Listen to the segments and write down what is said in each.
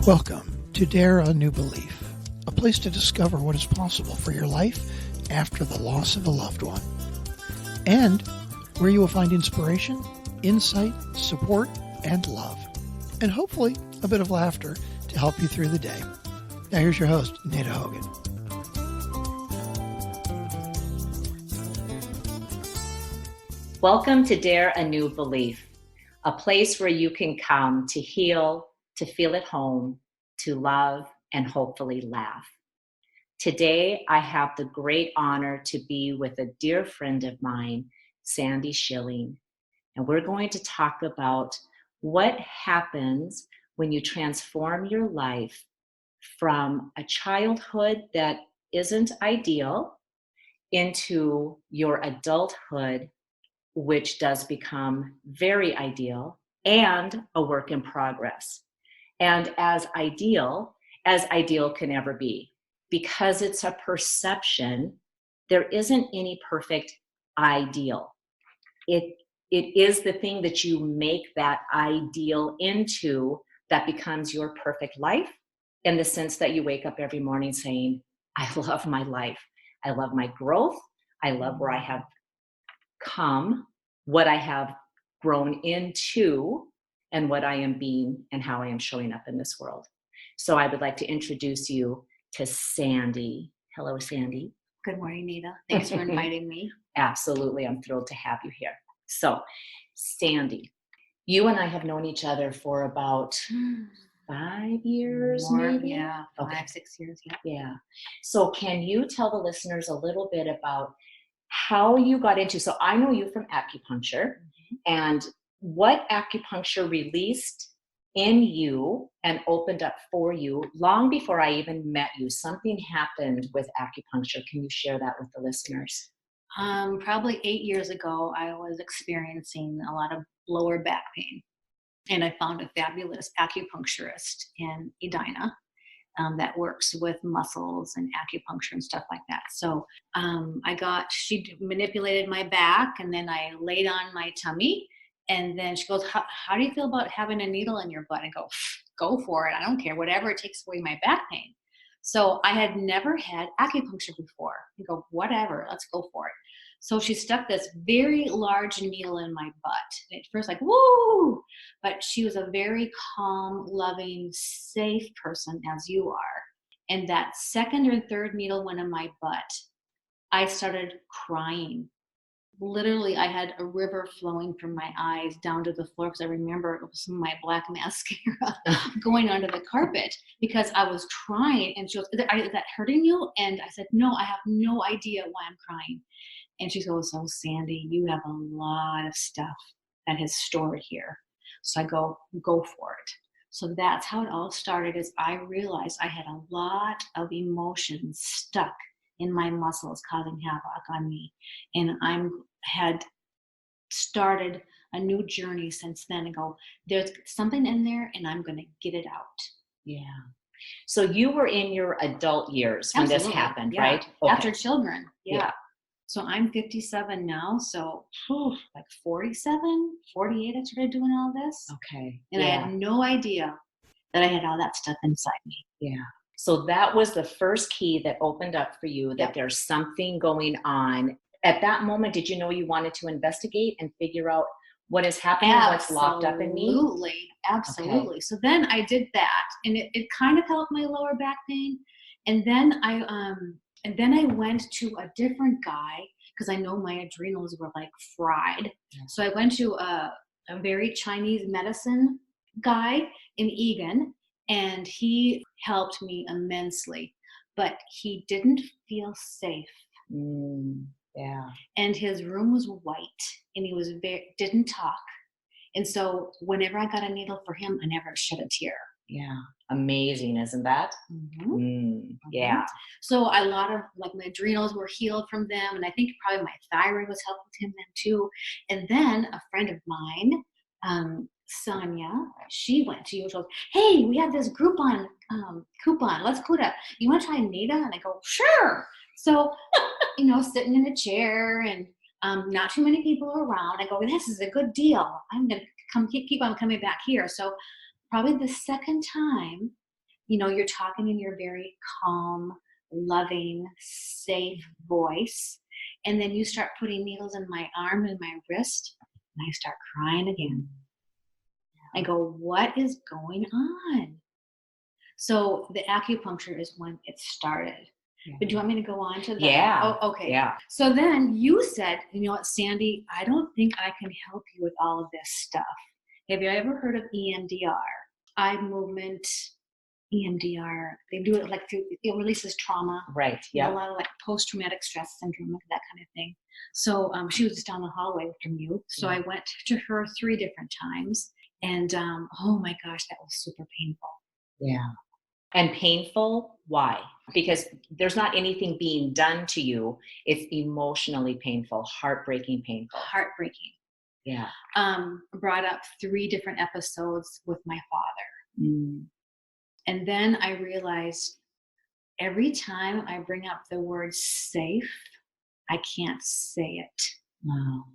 Welcome to Dare a New Belief, a place to discover what is possible for your life after the loss of a loved one, and where you will find inspiration, insight, support, and love, and hopefully a bit of laughter to help you through the day. Now here's your host, Nada Hogan. Welcome to Dare a New Belief, a place where you can come to heal, to feel at home, to love, and hopefully laugh. Today, I have the great honor to be with a dear friend of mine, Sandy Schilling, and we're going to talk about what happens when you transform your life from a childhood that isn't ideal into your adulthood, which does become very ideal and a work in progress. And as ideal can ever be. Because it's a perception, there isn't any perfect ideal. It is the thing that you make that ideal into that becomes your perfect life, in the sense that you wake up every morning saying, I love my life. I love my growth. I love where I have come, what I have grown into, and what I am being and how I am showing up in this world. So I would like to introduce you to Sandy. Hello, Sandy. Good morning, Nita. Thanks for inviting me. Absolutely. I'm thrilled to have you here. So, Sandy, you and I have known each other for about 5 years, More, maybe? yeah, Okay. 5-6 years, yeah. Yeah. So can you tell the listeners a little bit about how you got into, so I know you from acupuncture, and what acupuncture released in you and opened up for you long before I even met you. Something happened with acupuncture. Can you share that with the listeners? Probably 8 years ago, I was experiencing a lot of lower back pain, and I found a fabulous acupuncturist in Edina that works with muscles and acupuncture and stuff like that. So she manipulated my back, and then I laid on my tummy, and then she goes, how do you feel about having a needle in your butt? And I go for it. I don't care, whatever, it takes away my back pain. So I had never had acupuncture before. I go, whatever, let's go for it. So she stuck this very large needle in my butt. And at first, like, woo! But she was a very calm, loving, safe person, as you are. And that second or third needle went in my butt. I started crying. Literally, I had a river flowing from my eyes down to the floor, because I remember it was some of my black mascara going onto the carpet because I was crying. And she goes, is that hurting you? And I said, no, I have no idea why I'm crying. And she goes, oh, Sandy, you have a lot of stuff that is stored here. So I go for it. So that's how it all started, is I realized I had a lot of emotions stuck in my muscles causing havoc on me. And I had started a new journey since then, and go, there's something in there and I'm going to get it out. Yeah. So you were in your adult years when Absolutely. This happened, yeah. right? Okay. After children. Yeah. So I'm 57 now, so like 47, 48, I started doing all this. Okay. And I had no idea that I had all that stuff inside me. Yeah. So that was the first key that opened up for you that there's something going on. At that moment, did you know you wanted to investigate and figure out what is happening, what's locked up in me? Absolutely. Okay. So then I did that, and it kind of helped my lower back pain. And then I went to a different guy, because I know my adrenals were like fried. Yeah. So I went to a very Chinese medicine guy in Egan, and he helped me immensely, but he didn't feel safe. Yeah. And his room was white, and he was didn't talk. And so whenever I got a needle for him, I never shed a tear. Yeah. Amazing, isn't that? Yeah. So a lot of, like, my adrenals were healed from them, and I think probably my thyroid was helping him then too. And then a friend of mine, Sonia, she went to you and she goes, hey, we have this Groupon coupon. Let's go to, you want to try Nita? And I go, sure. So, sitting in a chair and not too many people around, I go, this is a good deal. I'm going to keep on coming back here. So probably the second time you're talking in your very calm, loving, safe voice. And then you start putting needles in my arm and my wrist, and I start crying again. I go, what is going on? So the acupuncture is when it started. Yeah. But do you want me to go on to that? Yeah. Oh, okay. Yeah. So then you said, you know what, Sandy, I don't think I can help you with all of this stuff. Have you ever heard of EMDR? Eye movement, EMDR. They do it like through, it releases trauma. Right. You know, Yeah. a lot of like post-traumatic stress syndrome, that kind of thing. So she was just down the hallway from you. So I went to her 3 different times. And oh my gosh, that was super painful. Yeah. And painful, why? Because there's not anything being done to you. It's emotionally painful, heartbreaking painful. Heartbreaking. Yeah. Brought up 3 different episodes with my father. Mm. And then I realized every time I bring up the word safe, I can't say it. Wow.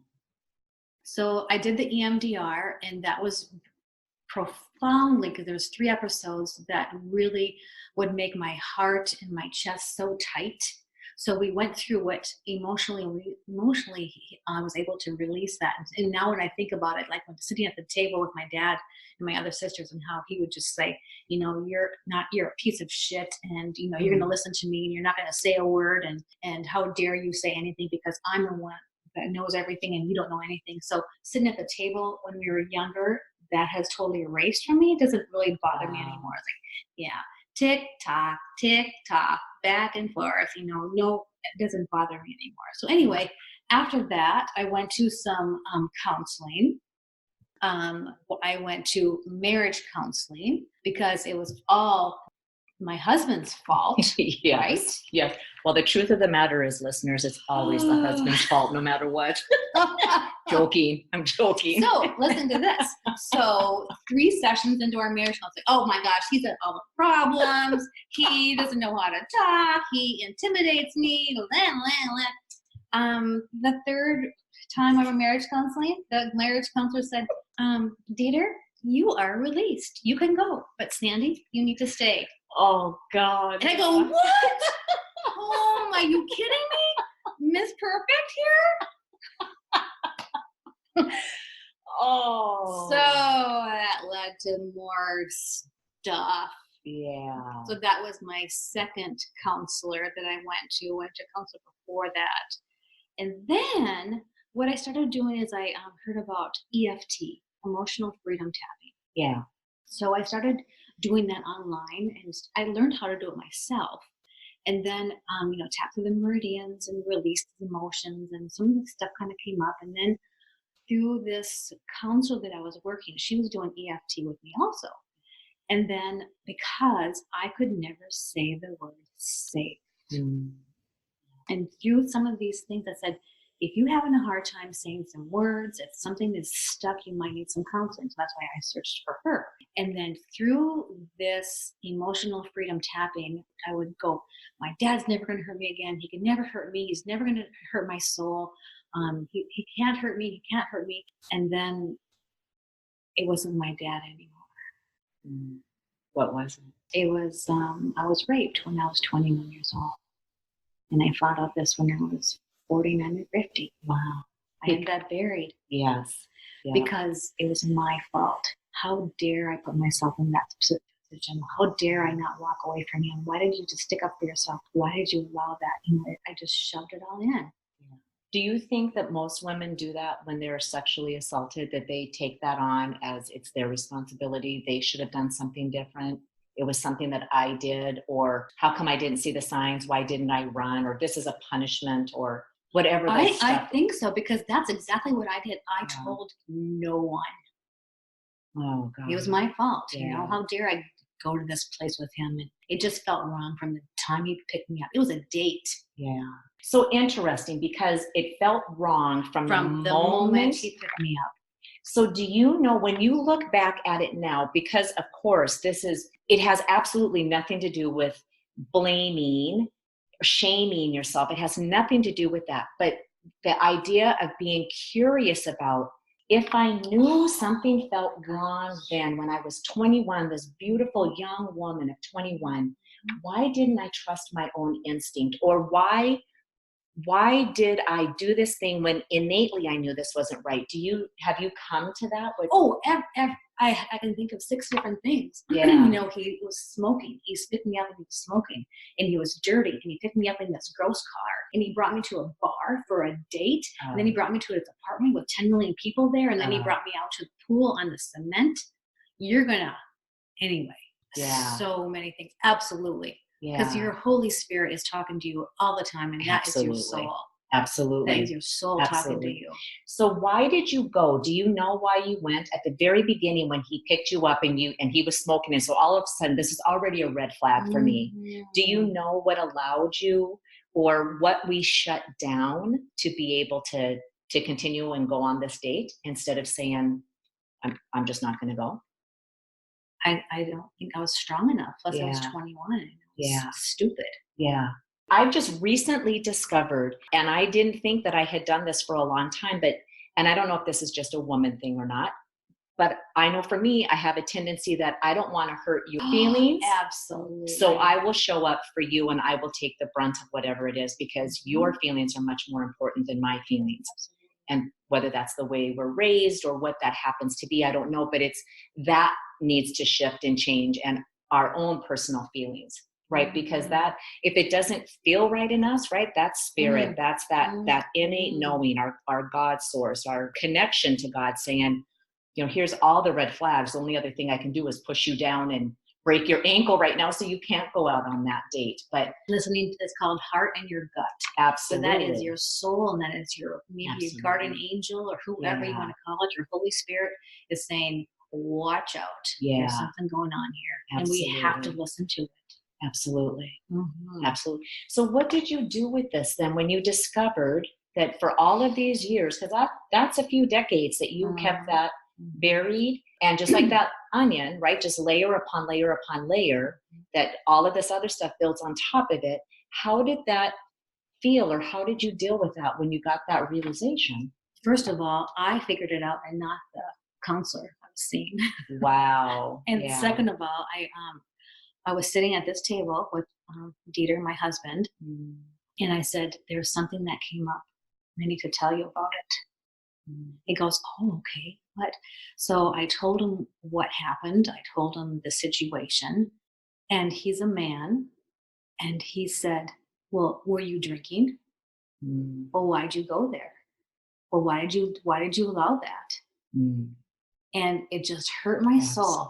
So I did the EMDR, and that was profoundly, because there's 3 episodes that really would make my heart and my chest so tight. So we went through it emotionally. I was able to release that. And now when I think about it, like when sitting at the table with my dad and my other sisters, and how he would just say, you're a piece of shit, and you're going to listen to me, and you're not going to say a word, and how dare you say anything, because I'm the one that knows everything and you don't know anything. So sitting at the table when we were younger, that has totally erased from me. It doesn't really bother me anymore. It's like, yeah, tick tock, back and forth, no, it doesn't bother me anymore. So anyway, after that, I went to some counseling. I went to marriage counseling because it was all my husband's fault. Yes. Right? Yes. Well, the truth of the matter is, listeners, it's always the husband's fault, no matter what. Joking. I'm joking. So listen to this. So 3 sessions into our marriage, I was like, oh my gosh, he's had all the problems. He doesn't know how to talk. He intimidates me. The 3rd time of our marriage counseling, the marriage counselor said, Dieter, you are released. You can go. But Sandy, you need to stay. Oh, God. And I go, what? Oh, are you kidding me? Miss Perfect here? Oh. So that led to more stuff. Yeah. So that was my 2nd counselor that I went to counselor before that. And then what I started doing is I heard about EFT, emotional freedom tapping. Yeah. So I started doing that online, and I learned how to do it myself. And then, tap through the meridians and release the emotions, and some of the stuff kind of came up. And then through this counselor that I was working, she was doing EFT with me also. And then because I could never say the word safe. Mm. And through some of these things, I said, if you're having a hard time saying some words, if something is stuck, you might need some counseling. So that's why I searched for her. And then through this emotional freedom tapping, I would go, my dad's never going to hurt me again. He can never hurt me. He's never going to hurt my soul. He can't hurt me. He can't hurt me. And then it wasn't my dad anymore. Mm. What was it? It was, I was raped when I was 21 years old. And I found out this when I was 49 or 50. Wow. I had that buried. Yes. Yeah. Because it was my fault. How dare I put myself in that position? How dare I not walk away from him? Why did you just stick up for yourself? Why did you allow that? I just shoved it all in. Yeah. Do you think that most women do that when they're sexually assaulted, that they take that on as it's their responsibility? They should have done something different. It was something that I did, or how come I didn't see the signs? Why didn't I run? Or this is a punishment, or whatever. I think so, because that's exactly what I did. I told no one. Oh, God. It was my fault. Yeah. How dare I go to this place with him? And it just felt wrong from the time he picked me up. It was a date. Yeah. So interesting, because it felt wrong from the moment he picked me up. So do you know, when you look back at it now, because of course it has absolutely nothing to do with blaming or shaming yourself. It has nothing to do with that. But the idea of being curious about if I knew something felt wrong then when I was 21, this beautiful young woman of 21, why didn't I trust my own instinct? Or why did I do this thing when innately I knew this wasn't right? Have you come to that? Oh, I can think of 6 different things. Yeah. You know, he was smoking. He picked me up and he was smoking, and he was dirty, and he picked me up in this gross car, and he brought me to a bar for a date, and then he brought me to his apartment with 10 million people there, and then he brought me out to the pool on the cement. Anyway. Yeah. So many things. Absolutely. Because your Holy Spirit is talking to you all the time, and that is your soul. Absolutely. That is your soul talking to you. So why did you go? Do you know why you went at the very beginning when he picked you up and he was smoking? And so all of a sudden, this is already a red flag for me. Do you know what allowed you or what we shut down to be able to continue and go on this date instead of saying, I'm just not going to go? I don't think I was strong enough. Plus, I was 21. Stupid. Yeah. I've just recently discovered, and I didn't think that I had done this for a long time, and I don't know if this is just a woman thing or not, but I know for me, I have a tendency that I don't want to hurt your feelings. Absolutely. So I will show up for you and I will take the brunt of whatever it is because your feelings are much more important than my feelings. Absolutely. And whether that's the way we're raised or what that happens to be, I don't know, but that needs to shift and change, and our own personal feelings, right? Because that, if it doesn't feel right in us, right, that spirit, that's that innate knowing, our God source, our connection to God saying, here's all the red flags. The only other thing I can do is push you down and break your ankle right now so you can't go out on that date. But listening, it's called heart and your gut. Absolutely. So that is your soul, and that is your maybe your guardian angel or whoever you want to call it. Your Holy Spirit is saying, watch out. There's something going on here. Absolutely. And we have to listen to it. Absolutely. Absolutely. So what did you do with this then when you discovered that for all of these years, because that's a few decades that you kept that buried, and just like that onion, right, just layer upon layer upon layer, that all of this other stuff builds on top of it. How did that feel, or how did you deal with that when you got that realization? First of all, I figured it out and not the counselor I was seeing. Wow. And second of all, I was sitting at this table with Dieter, my husband, and I said, there's something that came up. I need to tell you about it. He goes, oh, okay, what? So I told him what happened. I told him the situation, and he's a man, and he said, well, were you drinking? Well, why'd you go there? Well, why did you allow that? And it just hurt my soul.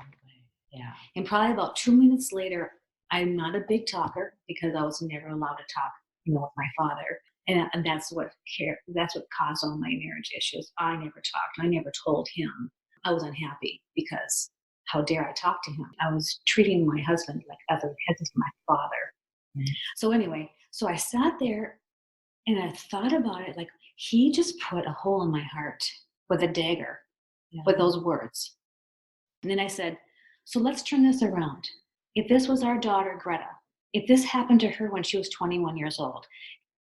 Yeah. And probably about 2 minutes later, I'm not a big talker because I was never allowed to talk, with my father. And that's what caused all my marriage issues. I never talked. I never told him. I was unhappy because how dare I talk to him? I was treating my husband like as if my father. So anyway, so I sat there and I thought about it, like he just put a hole in my heart with a dagger, with those words. And then I said, so let's turn this around. If this was our daughter, Greta, if this happened to her when she was 21 years old,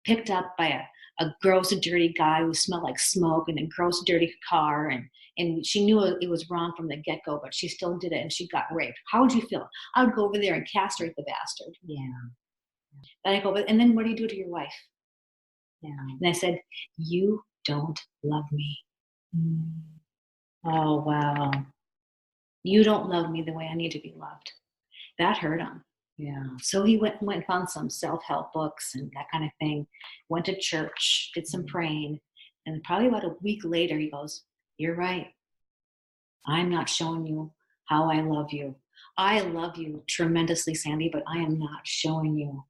picked up by a gross, dirty guy who smelled like smoke in a gross, dirty car, and she knew it was wrong from the get-go, but she still did it and she got raped, how would you feel? I would go over there and castrate the bastard. Then I go, and then what do you do to your wife? And I said, you don't love me. Oh, wow. You don't love me the way I need to be loved. That hurt him. So he went and found some self-help books and that kind of thing, went to church, did some praying, and probably about a week later he goes, you're right. I'm not showing you how I love you. I love you tremendously, Sandy, but I am not showing you.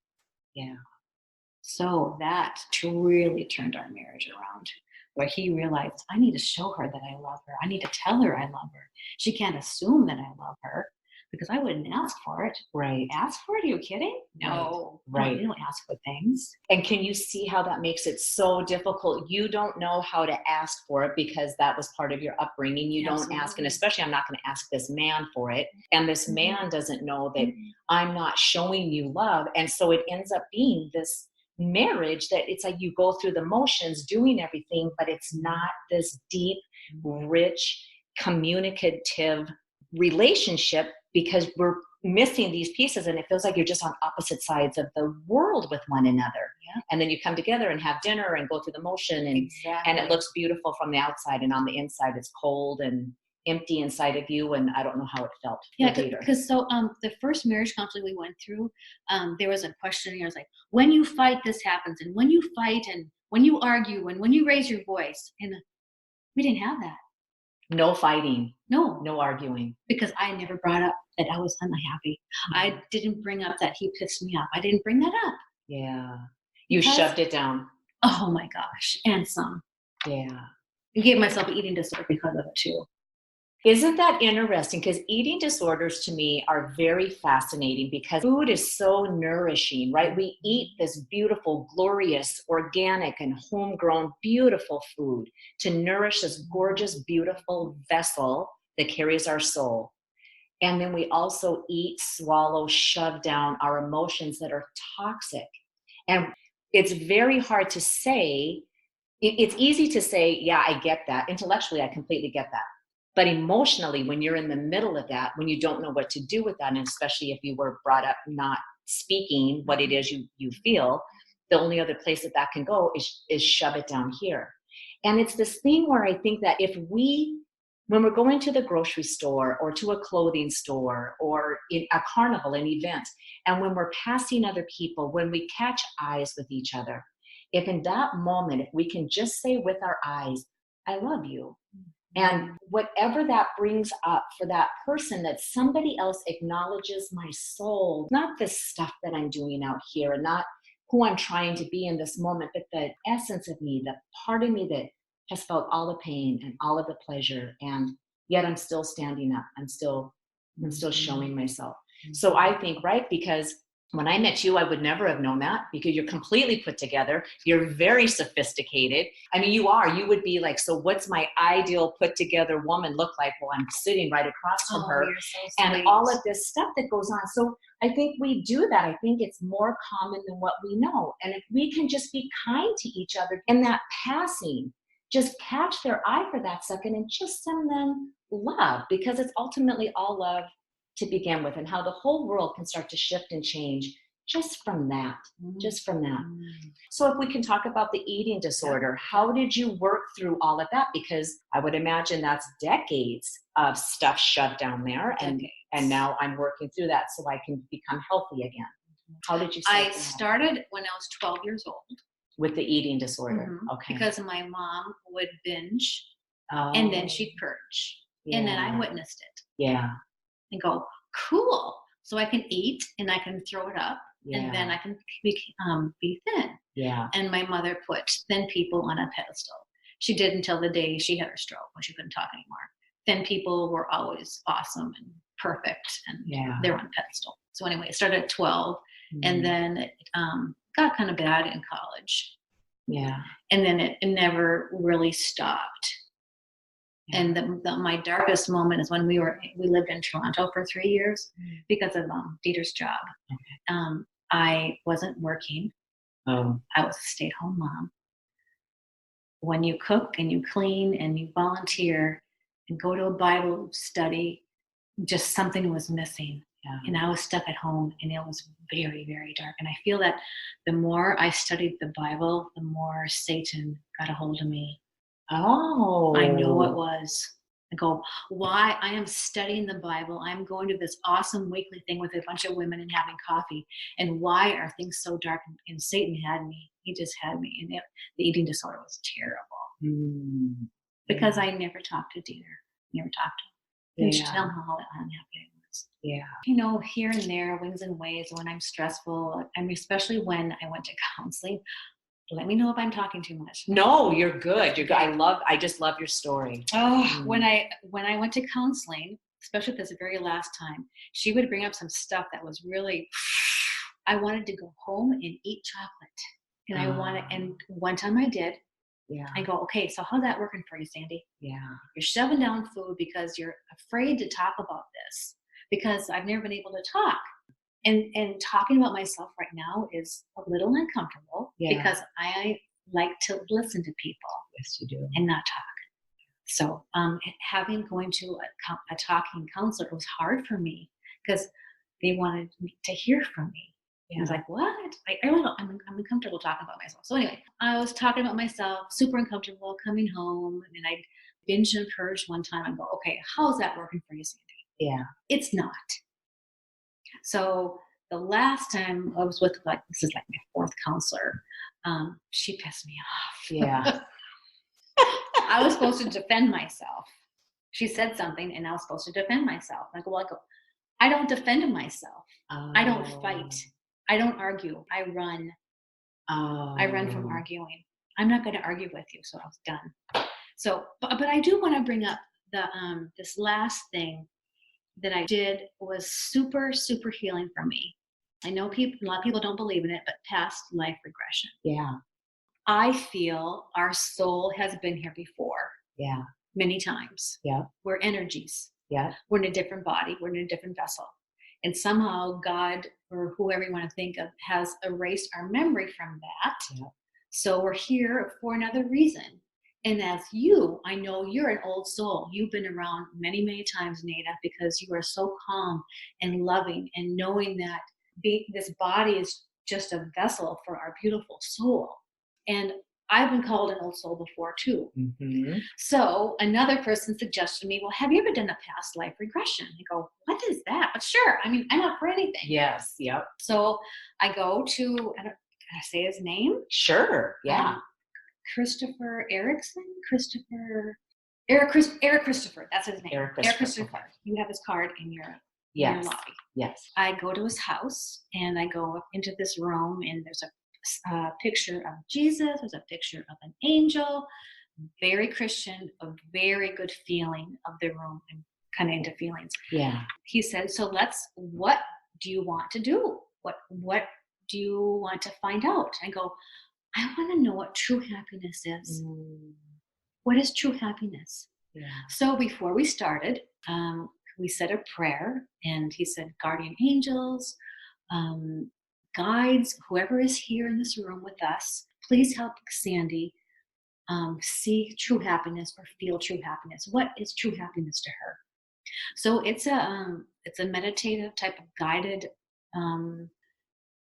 So that really turned our marriage around, where he realized, I need to show her that I love her. I need to tell her I love her. She can't assume that I love her because I wouldn't ask for it. Right. Ask for it? Are you kidding? No. Right. You don't ask for things. And can you see how that makes it so difficult? You don't know how to ask for it because that was part of your upbringing. You don't ask, and especially I'm not going to ask this man for it. And this man doesn't know that I'm not showing you love. And so it ends up being this marriage that it's like you go through the motions doing everything, but it's not this deep rich, communicative relationship, because we're missing these pieces and it feels like you're just on opposite sides of the world with one another. Yeah. And then you come together and have dinner and go through the motion, and Exactly. and it looks beautiful from the outside, and on the inside it's cold and empty inside of you, and I don't know how it felt. Yeah, because the first marriage counseling we went through, there was a questionnaire. It was like, when you fight, this happens, and when you fight, and when you argue, and when you raise your voice, and we didn't have that. No fighting, No, no arguing. because I never brought up that I was unhappy. I didn't bring up that he pissed me off. I didn't bring that up. Yeah. You Because- shoved it down. Oh my gosh, and some. Yeah. I gave myself an eating disorder because of it too. Isn't that interesting? Because eating disorders to me are very fascinating, because food is so nourishing, right? We eat this beautiful, glorious, organic, and homegrown, beautiful food to nourish this gorgeous, beautiful vessel that carries our soul. And then we also eat, swallow, shove down our emotions that are toxic. And it's very hard to say. It's easy to say, yeah, I get that. Intellectually, I completely get that. But emotionally, when you're in the middle of that, when you don't know what to do with that, and especially if you were brought up not speaking what it is you feel, the only other place that can go is shove it down here. And it's this thing where I think that when we're going to the grocery store or to a clothing store or in a carnival, an event, and when we're passing other people, when we catch eyes with each other, if in that moment, if we can just say with our eyes, I love you. And whatever that brings up for that person, that somebody else acknowledges my soul, not the stuff that I'm doing out here, and not who I'm trying to be in this moment, but the essence of me, the part of me that has felt all the pain and all of the pleasure, and yet I'm still standing up. I'm still showing myself. So I think, right, because when I met you, I would never have known that, because you're completely put together. You're very sophisticated. I mean, you would be like, so what's my ideal put together woman look like? Well, I'm sitting right across from her, You're so and sweet. all of this stuff that goes on. So I think we do that. I think it's more common than what we know. And if we can just be kind to each other in that passing, just catch their eye for that second and just send them love, because it's ultimately all love to begin with, and how the whole world can start to shift and change just from that. So if we can talk about the eating disorder, how did you work through all of that? Because I would imagine that's decades of stuff shoved down there, and now I'm working through that so I can become healthy again. How did you start I that? started when I was 12 years old. With the eating disorder? Okay. Because my mom would binge, and then she'd purge. And then I witnessed it. Yeah. And go, cool. So I can eat and I can throw it up, and then I can be thin. Yeah. And my mother put thin people on a pedestal. She did until the day she had her stroke, when she couldn't talk anymore. Thin people were always awesome and perfect, and they were on a pedestal. So anyway, it started at 12, and then it got kind of bad in college. Yeah. And then it never really stopped. Yeah. And my darkest moment is when we lived in Toronto for 3 years because of Dieter's job. Okay. I wasn't working. I was a stay-at-home mom. When you cook and you clean and you volunteer and go to a Bible study, just something was missing. Yeah. And I was stuck at home, and it was very, very dark. And I feel that the more I studied the Bible, the more Satan got a hold of me. Oh. I know it was. I go, why? I am studying the Bible. I'm going to this awesome weekly thing with a bunch of women and having coffee. And why are things so dark? And Satan had me. He just had me. And the eating disorder was terrible. Because I never talked to Dieter. Never talked to him. Didn't tell him how unhappy I was. Yeah. You know, here and there, wings and waves, when I'm stressful, especially when I went to counseling. Let me know if I'm talking too much. No, you're good. You're good. I just love your story. When I went to counseling, especially this very last time, she would bring up some stuff that was really, I wanted to go home and eat chocolate. And one time I did. Yeah. I go, okay, so how's that working for you, Sandy? Yeah. You're shoving down food because you're afraid to talk about this, because I've never been able to talk. And talking about myself right now is a little uncomfortable because I like to listen to people. Yes, you do. And not talk. So going to a talking counselor, it was hard for me because they wanted me to hear from me. I was like, what? I really don't, I'm uncomfortable talking about myself. So anyway, I was talking about myself, super uncomfortable, coming home, and I binge and purge one time and go, okay, how's that working for you, Sandy? Yeah. It's not. So the last time I was with, like, this is like my fourth counselor, she pissed me off. Yeah. I was supposed to defend myself. She said something and I was supposed to defend myself. I go, I don't defend myself. I don't fight. I don't argue. I run. I run from arguing. I'm not going to argue with you. So I was done. So, but I do want to bring up this last thing that I did was super, super healing for me. I know a lot of people don't believe in it, but past life regression. Yeah. I feel our soul has been here before. Yeah. Many times. Yeah. We're energies. Yeah. We're in a different body. We're in a different vessel. And somehow God, or whoever you want to think of, has erased our memory from that. Yeah. So we're here for another reason. And as I know you're an old soul. You've been around many, many times, Nada, because you are so calm and loving and knowing that this body is just a vessel for our beautiful soul. And I've been called an old soul before too. Mm-hmm. So another person suggested to me, well, have you ever done a past life regression? I go, what is that? But sure, I mean, I'm up for anything. Yes. Yep. So I go to, can I say his name? Sure. Yeah. Eric Christopher. That's his name. Eric Eric Christopher. Christopher. You have his card in your Yes. lobby. Yes. I go to his house and I go up into this room and there's a picture of Jesus. There's a picture of an angel. Very Christian, a very good feeling of the room. I'm kind of into feelings. Yeah. He said, so what do you want to do? What do you want to find out? I go, I want to know what true happiness is. What is true happiness? Yeah. So before we started, we said a prayer and he said, guardian angels, guides, whoever is here in this room with us, please help Sandy see true happiness or feel true happiness. What is true happiness to her? So it's a meditative type of guided,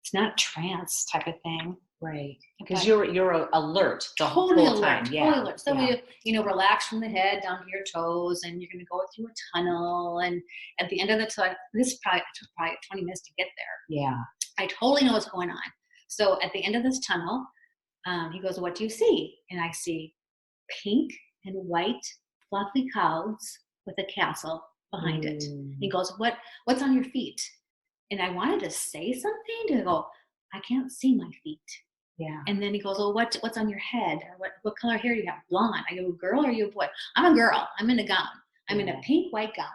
it's not a trance type of thing. Right. Because you're alert the totally whole alert, time. Yeah. Totally alert. So we relax from the head down to your toes, and you're going to go through a tunnel. And at the end of the tunnel, this took probably 20 minutes to get there. Yeah. I totally know what's going on. So at the end of this tunnel, he goes, what do you see? And I see pink and white fluffy clouds with a castle behind it. He goes, what's on your feet? And I wanted to say something to go, I can't see my feet. Yeah. And then he goes, well, what's on your head? Or what color hair do you have? Blonde. I go, girl or you a boy? I'm a girl. I'm in a gown. I'm in a pink, white gown.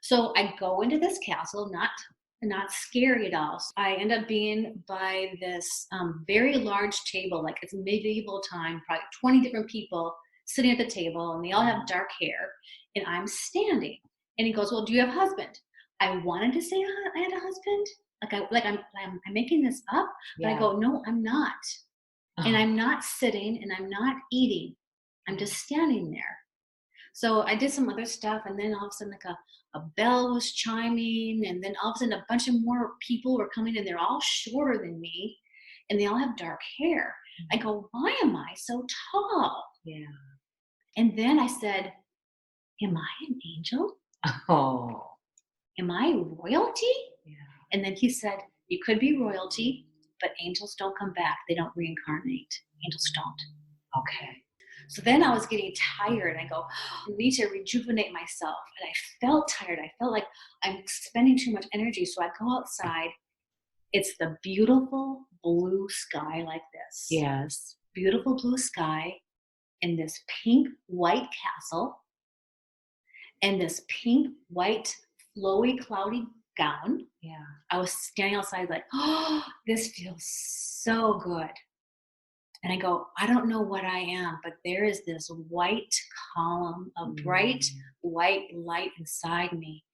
So I go into this castle, not scary at all. So I end up being by this very large table, like it's medieval time, probably 20 different people sitting at the table, and they all have dark hair, and I'm standing. And he goes, well, do you have a husband? I wanted to say I had a husband. I'm making this up, but I go, no, I'm not. And I'm not sitting and I'm not eating. I'm just standing there. So I did some other stuff, and then all of a sudden, like a bell was chiming, and then all of a sudden, a bunch of more people were coming, and they're all shorter than me, and they all have dark hair. I go, why am I so tall? Yeah. And then I said, am I an angel? Oh. Am I royalty? Yeah. And then he said, you could be royalty, but angels don't come back. They don't reincarnate. Angels don't. Okay. So then I was getting tired. I go, I need to rejuvenate myself. And I felt tired. I felt like I'm spending too much energy. So I go outside. It's the beautiful blue sky like this. Yes. Beautiful blue sky and this pink white castle and this pink white flowy cloudy gown. Yeah. I was standing outside like, oh, this feels so good. And I go, I don't know what I am, but there is this white column of bright white light inside me.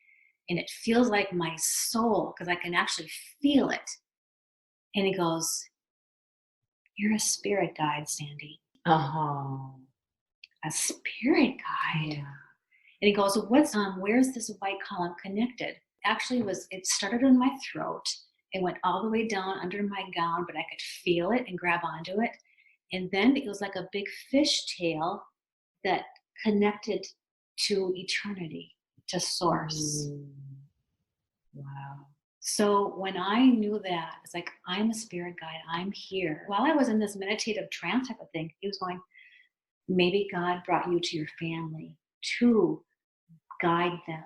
And it feels like my soul, because I can actually feel it. And he goes, you're a spirit guide, Sandy. Oh. a spirit guide. Yeah. And he goes, what's where's this white column connected? Actually, it started in my throat. It went all the way down under my gown, but I could feel it and grab onto it. And then it was like a big fish tail that connected to eternity, to source. Wow. So when I knew that, it's like, I'm a spirit guide, I'm here. While I was in this meditative trance type of thing, he was going, maybe God brought you to your family to guide them,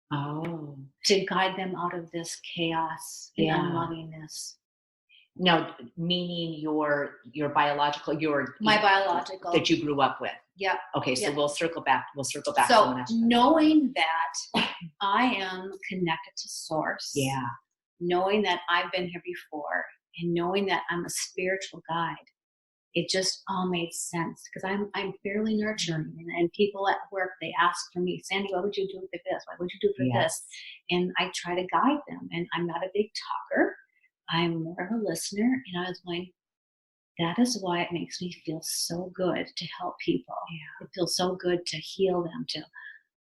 Oh. to guide them out of this chaos and unlovingness. Now, meaning your biological, My biological. that you grew up with. Yep. Okay, so Yep. we'll circle back. So To knowing that I am connected to source, knowing that I've been here before, and knowing that I'm a spiritual guide, it just all made sense because I'm fairly nurturing, and people at work, they ask for me, Sandy, what would you do for this? What would you do for this? And I try to guide them, and I'm not a big talker. I'm more of a listener, and I was going, that is why it makes me feel so good to help people. It feels so good to heal them.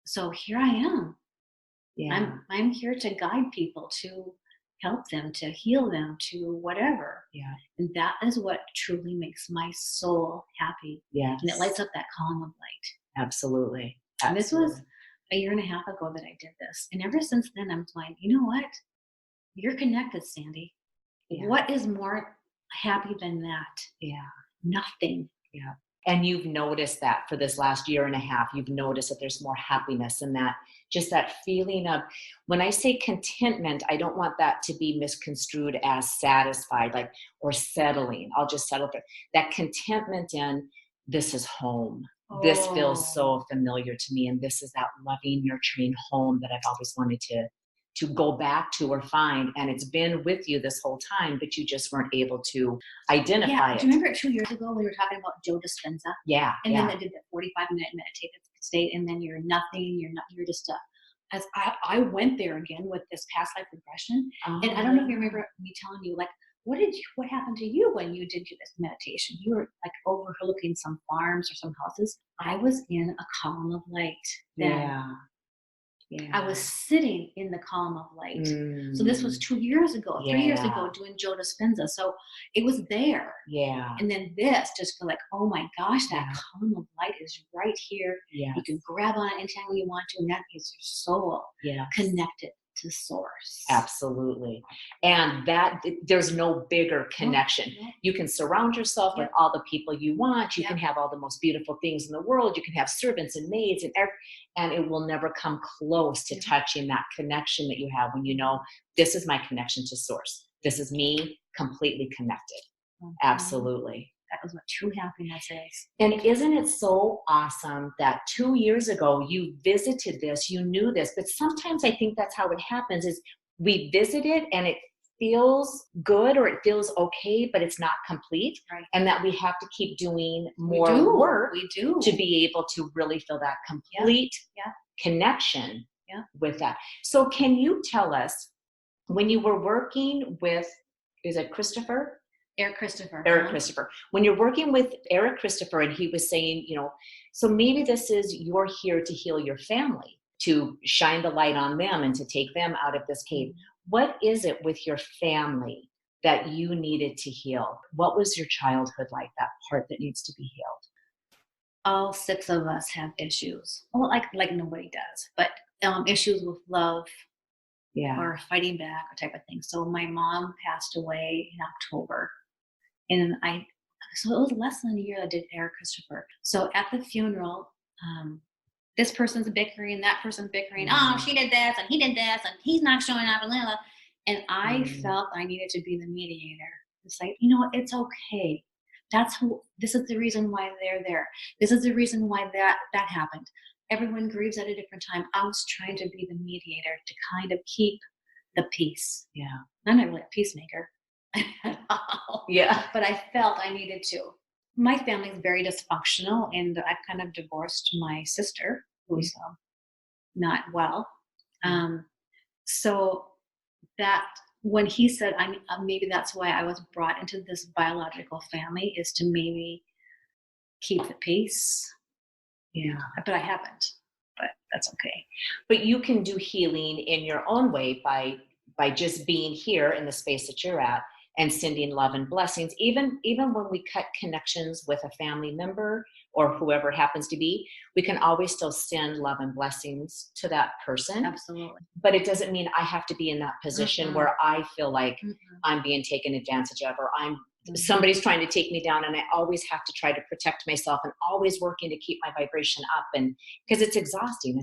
So here I am. I'm here to guide people, to help them, to heal them, to whatever. And that is what truly makes my soul happy. And it lights up that column of light. Absolutely. And this was a year and a half ago that I did this. And ever since then, I'm like, you know what? You're connected, Sandy. What is more happy than that? Nothing. And you've noticed that for this last year and a half, you've noticed that there's more happiness and that just that feeling of, when I say contentment, I don't want that to be misconstrued as satisfied, like, or settling. I'll just settle for that contentment in, this is home. This feels so familiar to me. And this is that loving, nurturing home that I've always wanted to go back to or find. And it's been with you this whole time, but you just weren't able to identify it. Do you remember 2 years ago we were talking about Joe Dispenza? And then they did that 45-minute meditative state, and then you're nothing, you're just as I went there again with this past life regression. And I don't know if you remember me telling you, like, what happened to you when you did this meditation? You were like overlooking some farms or some houses. I was in a column of light then. I was sitting in the column of light. So this was 2 years ago, 3 years ago, doing Joe Dispenza. So it was there. And then this just feel like, oh my gosh, that column of light is right here. You can grab on it anytime you want to, and that is your soul connected to source. Absolutely. And that there's no bigger connection. You can surround yourself with all the people you want. You can have all the most beautiful things in the world. You can have servants and maids and it will never come close to touching that connection that you have when you know, this is my connection to source. This is me completely connected. Absolutely. That is what true happiness is. And isn't it so awesome that 2 years ago you visited this, you knew this, but sometimes I think that's how it happens is we visit it and it feels good or it feels okay, but it's not complete. And that we have to keep doing more work to be able to really feel that complete connection with that. So can you tell us, when you were working with, is it Christopher? Eric Christopher. When you're working with Eric Christopher and he was saying, so maybe this is, you're here to heal your family, to shine the light on them and to take them out of this cave. What is it with your family that you needed to heal? What was your childhood like, that part that needs to be healed? All 6 of us have issues. Well, like nobody does, but issues with love or fighting back or type of thing. So my mom passed away in October. And so it was less than a year I did Eric Christopher. So at the funeral, this person's bickering, that person's bickering. Oh, she did this and he did this and he's not showing up. And I felt I needed to be the mediator. It's like, it's okay. This is the reason why they're there. This is the reason why that happened. Everyone grieves at a different time. I was trying to be the mediator to kind of keep the peace. I'm not really a peacemaker. But I felt I needed to. My family is very dysfunctional, and I've kind of divorced my sister, who's not well. So that when he said, maybe that's why I was brought into this biological family, is to maybe keep the peace, Yeah. But I haven't. But that's okay. But you can do healing in your own way by just being here in the space that you're at and sending love and blessings. Even when we cut connections with a family member or whoever it happens to be, we can always still send love and blessings to that person. Absolutely. But it doesn't mean I have to be in that position where I feel like I'm being taken advantage of, or somebody's trying to take me down, and I always have to try to protect myself and always working to keep my vibration up, and because it's exhausting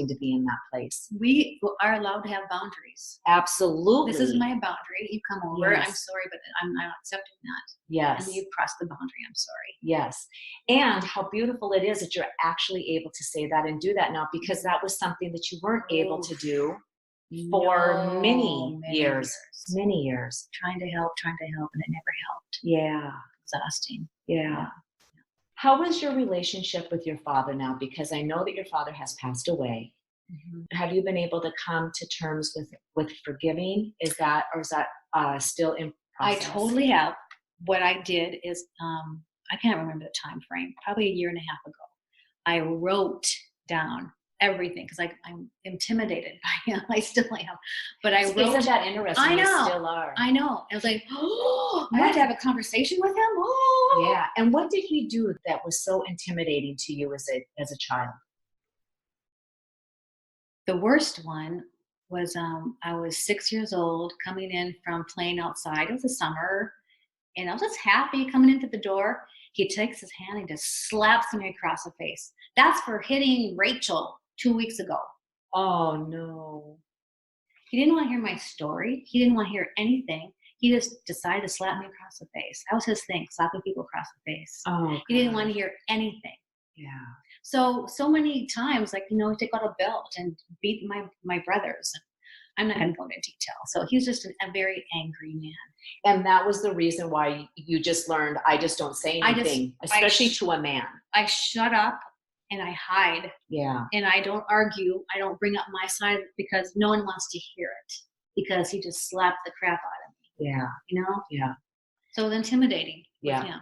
to be in that place. We are allowed to have boundaries. Absolutely. This is my boundary. You come over. Yes. I'm sorry, but I'm not accepting that. Yes. And you've crossed the boundary. I'm sorry. Yes. And how beautiful it is that you're actually able to say that and do that now, because that was something that you weren't able to do for many years. Many years. Trying to help, and it never helped. Yeah. Exhausting. Yeah. How is your relationship with your father now? Because I know that your father has passed away. Have you been able to come to terms with forgiving? Is that still in process? I totally have. What I did is, I can't remember the time frame, probably a year and a half ago. I wrote down everything because I'm intimidated by him. I still am. But I wrote. Isn't that interesting? I know. You still are. I know. I was like, oh, I had to have a conversation with him. Oh. Yeah. And what did he do that was so intimidating to you as a child? The worst one was I was 6 years old, coming in from playing outside. It was a summer, and I was just happy coming into the door. He takes his hand and just slaps me across the face. That's for hitting Rachel 2 weeks ago. Oh, no. He didn't want to hear my story. He didn't want to hear anything. He just decided to slap me across the face. That was his thing, slapping people across the face. Oh, he didn't want to hear anything. Yeah. So many times, like, he take out a belt and beat my brothers. I'm not going to go into detail. So he's just a very angry man. And that was the reason why you just learned, I just don't say anything, especially to a man. I shut up and I hide. Yeah. And I don't argue. I don't bring up my side because no one wants to hear it, because he just slapped the crap out of me. Yeah. Yeah. So it was intimidating with him.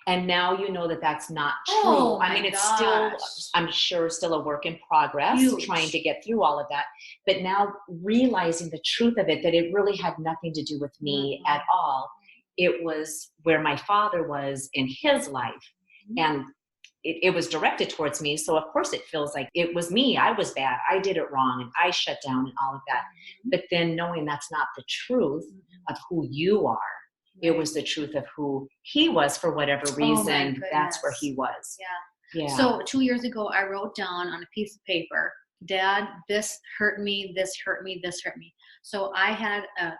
And now you know that that's not true. Oh, I mean, it's still, I'm sure, still a work in progress, trying to get through all of that. But now realizing the truth of it, that it really had nothing to do with me at all. It was where my father was in his life. And it was directed towards me. So, of course, it feels like it was me. I was bad. I did it wrong. And I shut down and all of that. But then knowing that's not the truth of who you are. It was the truth of who he was for whatever reason. That's where he was. Yeah. So 2 years ago, I wrote down on a piece of paper, Dad, this hurt me, this hurt me, this hurt me. So I had a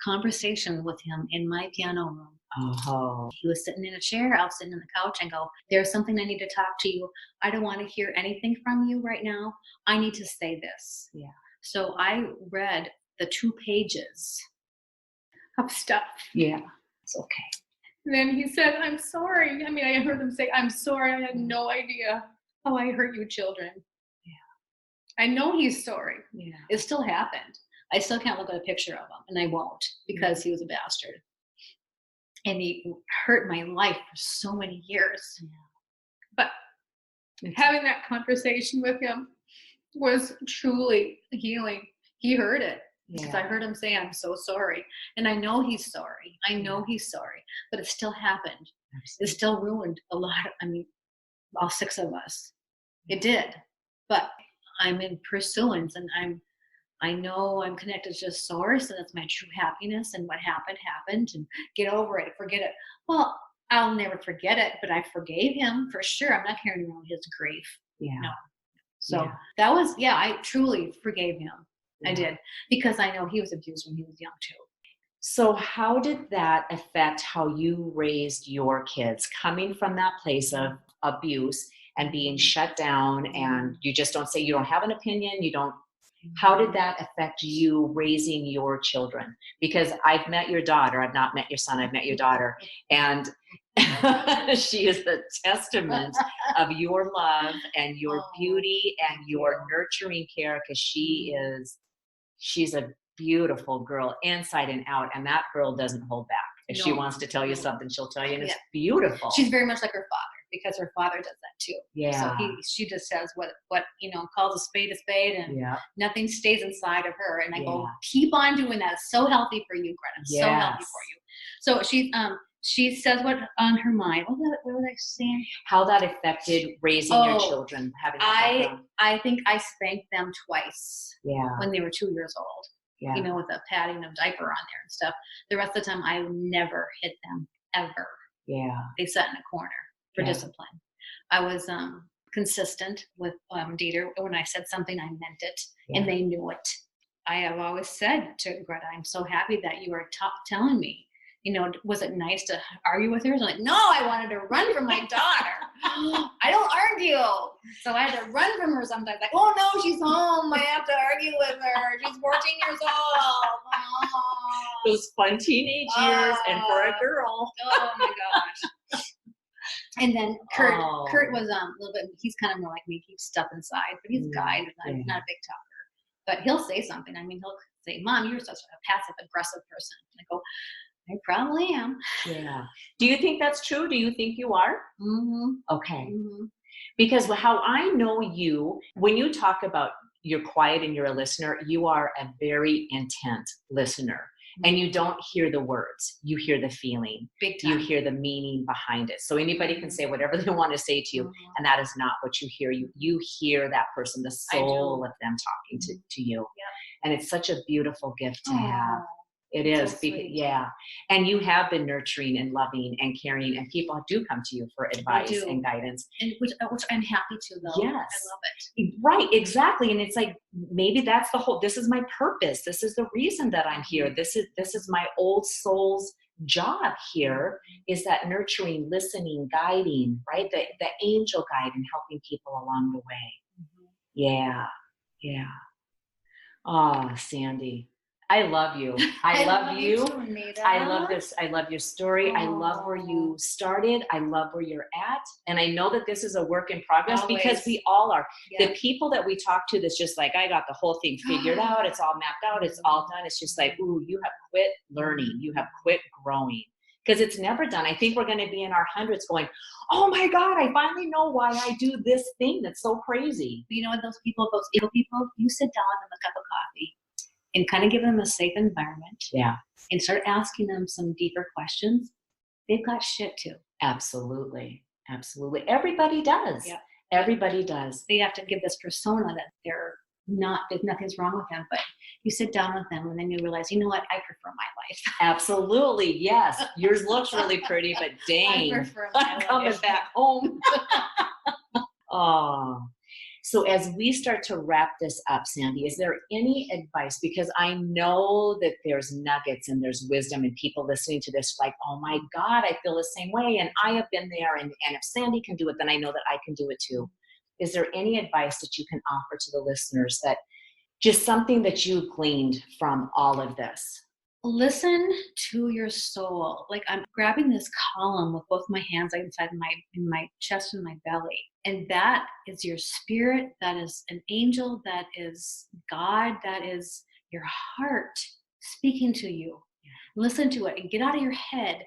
conversation with him in my piano room. Oh. He was sitting in a chair. I was sitting on the couch and go, there's something I need to talk to you. I don't want to hear anything from you right now. I need to say this. Yeah. So I read the 2 pages of stuff. Yeah. It's okay. And then he said, I'm sorry. I mean, I heard him say, I'm sorry. I had no idea how I hurt you children. Yeah. I know he's sorry. Yeah. It still happened. I still can't look at a picture of him, and I won't, because he was a bastard. And he hurt my life for so many years. Yeah. But having that conversation with him was truly healing. He heard it. Because I heard him say, I'm so sorry. And I know he's sorry. I know he's sorry. But it still happened. Absolutely. It still ruined a lot. All 6 of us. It did. But I'm in pursuance, and I know I'm connected to source, and that's my true happiness, and what happened, and get over it, forget it. Well, I'll never forget it, but I forgave him for sure. I'm not carrying around his grief. Yeah. No. So that was, I truly forgave him. I did, because I know he was abused when he was young too. So how did that affect how you raised your kids, coming from that place of abuse and being shut down, and you just don't say, you don't have an opinion, how did that affect you raising your children? Because I've met your daughter. I've not met your son. I've met your daughter. And she is the testament of your love and your beauty and your nurturing care, because she's a beautiful girl inside and out, and that girl doesn't hold back. If she wants to tell you something, she'll tell you, and it's beautiful. She's very much like her father. because her father does that too. Yeah. So she just says what calls a spade, and Yeah. nothing stays inside of her. And I go, Yeah. keep on doing that. It's so healthy for you, Greta. So healthy Yes. for you. So she says what on her mind. What was I saying? How that affected raising your children, having that background. I think I spanked them twice Yeah. when they were 2 years old. Yeah. With a padding of diaper on there and stuff. The rest of the time, I never hit them ever. Yeah. They sat in a corner for discipline. I was consistent with Dieter. When I said something, I meant it, and they knew it. I have always said to Greta, I'm so happy that you are telling me. Was it nice to argue with her? I'm like, no, I wanted to run from my daughter. I don't argue. So I had to run from her sometimes. Like, oh no, she's home. I have to argue with her. She's 14 years old. Oh. Those fun teenage years, and for a girl. Oh my gosh. And then Kurt was a little bit, he's kind of more like me, keeps stuff inside, but he's a guy, he's not a big talker. But he'll say something. I mean, he'll say, Mom, you're such a passive aggressive person. I go, I probably am. Yeah. Do you think that's true? Do you think you are? Mm-hmm. Okay. Mm-hmm. Because how I know you, when you talk about you're quiet and you're a listener, you are a very intent listener. Mm-hmm. And you don't hear the words. You hear the feeling. Big time. You hear the meaning behind it. So anybody can say whatever they want to say to you, and that is not what you hear. You hear that person, the soul of them talking to you. Yeah. And it's such a beautiful gift to have. It is. So And you have been nurturing and loving and caring, and people do come to you for advice and guidance. And which I'm happy to, though. Yes. I love it. Right, exactly. And it's like, maybe that's this is my purpose. This is the reason that I'm here. This is my old soul's job here, is that nurturing, listening, guiding, right? The angel guide and helping people along the way. Mm-hmm. Yeah. Yeah. Oh, Sandy. I love you. I love you. Too, I love this. I love your story. I love where you started. I love where you're at. And I know that this is a work in progress because we all are. Yeah. The people that we talk to that's just like, I got the whole thing figured out. It's all mapped out. It's all done. It's just like, ooh, you have quit learning. You have quit growing. Because it's never done. I think we're going to be in our hundreds going, oh my God, I finally know why I do this thing that's so crazy. You know what, those people, you sit down with them a cup of coffee and kind of give them a safe environment. Yeah. And start asking them some deeper questions. They've got shit too. Absolutely. Absolutely. Everybody does. Yeah. Everybody does. They have to give this persona that nothing's wrong with them, but you sit down with them and then you realize, you know what, I prefer my life. Absolutely. Yes. Yours looks really pretty, but dang, I prefer my I'm coming back home. Oh. So as we start to wrap this up, Sandy, is there any advice? Because I know that there's nuggets and there's wisdom, and people listening to this like, oh my God, I feel the same way. And I have been there. And if Sandy can do it, then I know that I can do it too. Is there any advice that you can offer to the listeners, that just something that you gleaned from all of this? Listen to your soul. Like, I'm grabbing this column with both my hands inside in my chest and my belly. And that is your spirit. That is an angel. That is God. That is your heart speaking to you. Listen to it and get out of your head.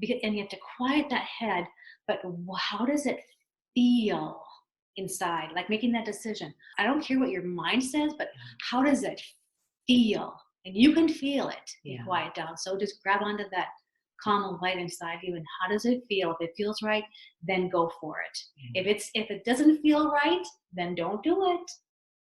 And you have to quiet that head. But how does it feel inside? Like making that decision. I don't care what your mind says, but how does it feel? And you can feel it. Yeah. Quiet down. So just grab onto that calm light inside you. And how does it feel? If it feels right, then go for it. Mm-hmm. If it doesn't feel right, then don't do it.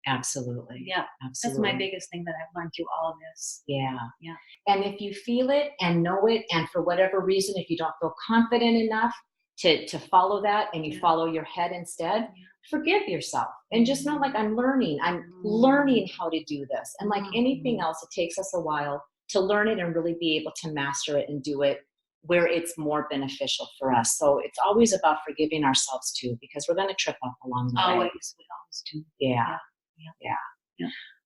Absolutely. Yeah. Absolutely. That's my biggest thing that I've learned through all of this. Yeah. Yeah. And if you feel it and know it, and for whatever reason, if you don't feel confident enough to follow that, and you follow your head instead, forgive yourself and just know, like, I'm learning how to do this. And like anything else, it takes us a while to learn it and really be able to master it and do it where it's more beneficial for us. So it's always about forgiving ourselves too, because we're going to trip up along the way. We always do. Yeah.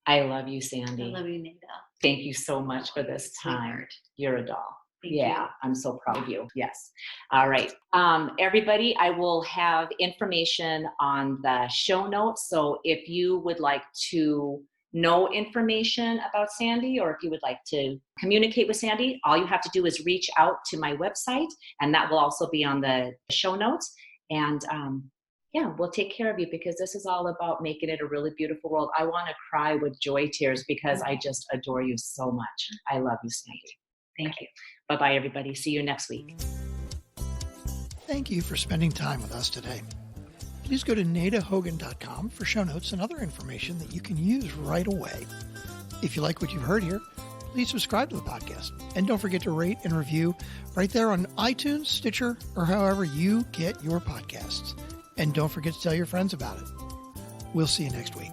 I love you, Sandy. I love you, Nada. Thank you so much for this time. Sweetheart. You're a doll. Thank you. I'm so proud of you. Yes. All right. Everybody, I will have information on the show notes. So if you would like to know information about Sandy, or if you would like to communicate with Sandy, all you have to do is reach out to my website, and that will also be on the show notes. And yeah, we'll take care of you, because this is all about making it a really beautiful world. I want to cry with joy tears because I just adore you so much. I love you, Sandy. Thank you. Bye-bye, everybody. See you next week. Thank you for spending time with us today. Please go to nadahogan.com for show notes and other information that you can use right away. If you like what you've heard here, please subscribe to the podcast. And don't forget to rate and review right there on iTunes, Stitcher, or however you get your podcasts. And don't forget to tell your friends about it. We'll see you next week.